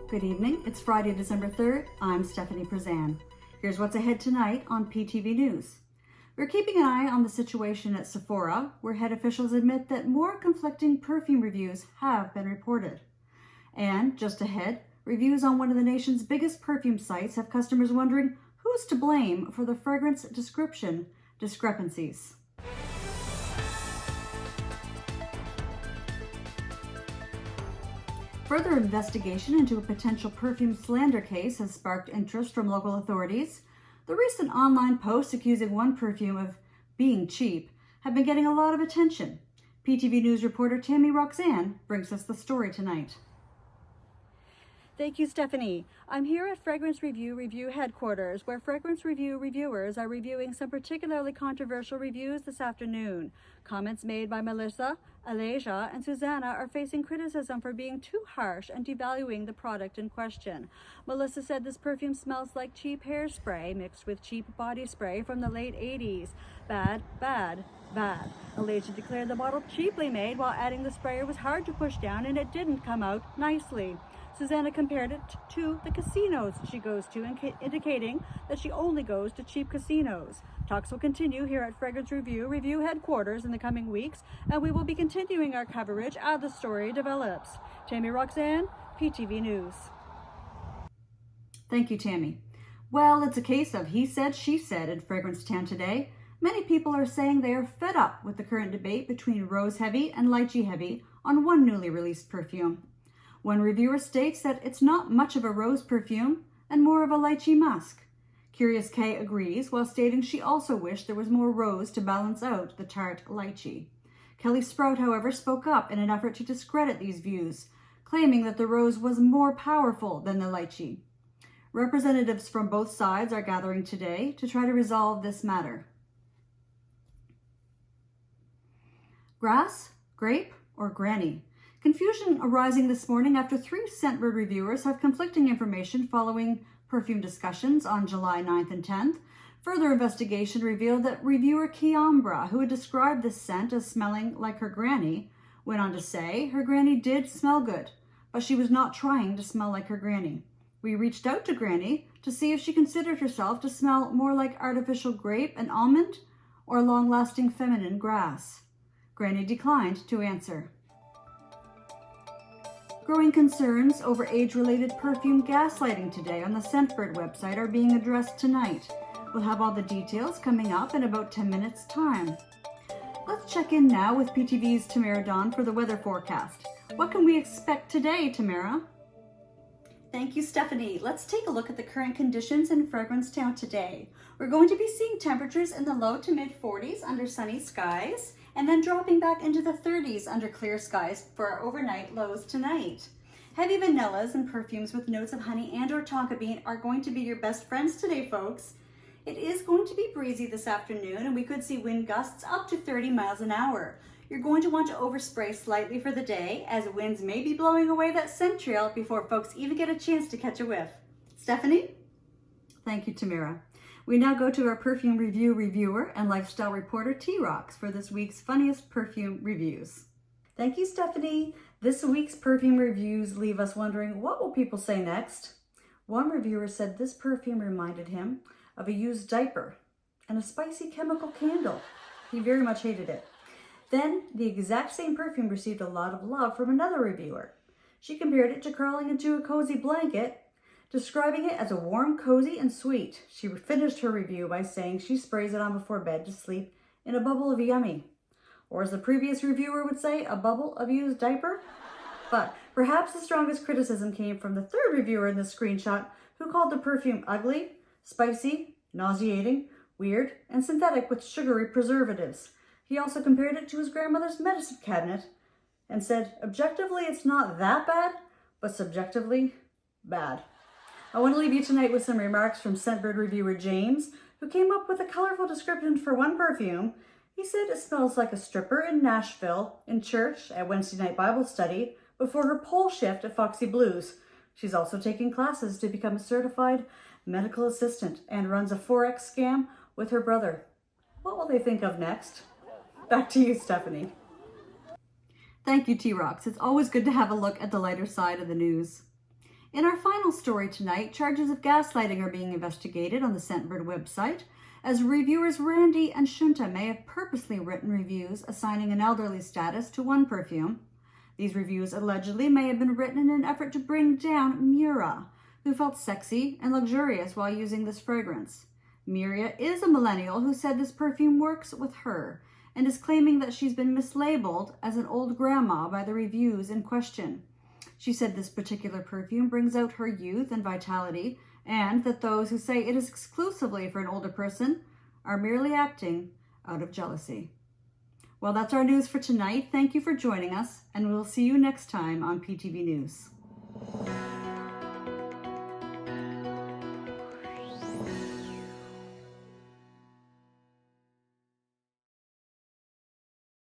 Good evening, it's Friday, December 3rd. I'm Stephanie Prezan. Here's what's ahead tonight on PTV News. We're keeping an eye on the situation at Sephora, where head officials admit that more conflicting perfume reviews have been reported. And just ahead, reviews on one of the nation's biggest perfume sites have customers wondering who's to blame for the fragrance description discrepancies. Further investigation into a potential perfume slander case has sparked interest from local authorities. The recent online posts accusing one perfume of being cheap have been getting a lot of attention. PTV News reporter Tammy Roxanne brings us the story tonight. Thank you, Stephanie. I'm here at Fragrance Review headquarters, where Fragrance Review reviewers are reviewing some particularly controversial reviews this afternoon. Comments made by Melissa, Alasia, and Susanna are facing criticism for being too harsh and devaluing the product in question. Melissa said this perfume smells like cheap hairspray mixed with cheap body spray from the late 80s. Bad, bad, bad. Alasia declared the bottle cheaply made, while adding the sprayer was hard to push down and it didn't come out nicely. Susanna compared it to the casinos she goes to, indicating that she only goes to cheap casinos. Talks will continue here at Fragrance Review headquarters in the coming weeks, and we will be continuing our coverage as the story develops. Tammy Roxanne, PTV News. Thank you, Tammy. Well, it's a case of he said, she said in Fragrance Town today. Many people are saying they are fed up with the current debate between rose heavy and lychee heavy on one newly released perfume. One reviewer states that it's not much of a rose perfume and more of a lychee musk. Curious K agrees, while stating she also wished there was more rose to balance out the tart lychee. Kelly Sprout, however, spoke up in an effort to discredit these views, claiming that the rose was more powerful than the lychee. Representatives from both sides are gathering today to try to resolve this matter. Grass, grape, or granny? Confusion arising this morning after 3 Scentbird reviewers have conflicting information following perfume discussions on July 9th and 10th. Further investigation revealed that reviewer Kiambra, who had described this scent as smelling like her granny, went on to say her granny did smell good, but she was not trying to smell like her granny. We reached out to Granny to see if she considered herself to smell more like artificial grape and almond or long-lasting feminine grass. Granny declined to answer. Growing concerns over age-related perfume gaslighting today on the Scentbird website are being addressed tonight. We'll have all the details coming up in about 10 minutes' time. Let's check in now with PTV's Tamara Dawn for the weather forecast. What can we expect today, Tamara? Thank you, Stephanie. Let's take a look at the current conditions in Fragrance Town today. We're going to be seeing temperatures in the low to mid 40s under sunny skies, and then dropping back into the 30s under clear skies for our overnight lows tonight. Heavy vanillas and perfumes with notes of honey and or tonka bean are going to be your best friends today, folks. It is going to be breezy this afternoon, and we could see wind gusts up to 30 miles an hour. You're going to want to overspray slightly for the day, as winds may be blowing away that scent trail before folks even get a chance to catch a whiff. Stephanie? Thank you, Tamara. We now go to our perfume review reviewer and lifestyle reporter T-Rox for this week's funniest perfume reviews. Thank you, Stephanie. This week's perfume reviews leave us wondering, what will people say next? One reviewer said this perfume reminded him of a used diaper and a spicy chemical candle. He very much hated it. Then the exact same perfume received a lot of love from another reviewer. She compared it to crawling into a cozy blanket, describing it as a warm, cozy, and sweet. She finished her review by saying she sprays it on before bed to sleep in a bubble of yummy. Or as the previous reviewer would say, a bubble of used diaper? But perhaps the strongest criticism came from the third reviewer in this screenshot, who called the perfume ugly, spicy, nauseating, weird, and synthetic with sugary preservatives. He also compared it to his grandmother's medicine cabinet and said, objectively, it's not that bad, but subjectively, bad. I want to leave you tonight with some remarks from Scentbird reviewer James, who came up with a colorful description for one perfume. He said it smells like a stripper in Nashville, in church, at Wednesday night Bible study, before her pole shift at Foxy Blues. She's also taking classes to become a certified medical assistant and runs a Forex scam with her brother. What will they think of next? Back to you, Stephanie. Thank you, T-Rox. It's always good to have a look at the lighter side of the news. In our final story tonight, charges of gaslighting are being investigated on the Scentbird website, as reviewers Randy and Shunta may have purposely written reviews assigning an elderly status to one perfume. These reviews allegedly may have been written in an effort to bring down Mira, who felt sexy and luxurious while using this fragrance. Mira is a millennial who said this perfume works with her and is claiming that she's been mislabeled as an old grandma by the reviews in question. She said this particular perfume brings out her youth and vitality, and that those who say it is exclusively for an older person are merely acting out of jealousy. Well, that's our news for tonight. Thank you for joining us, and we'll see you next time on PTV News.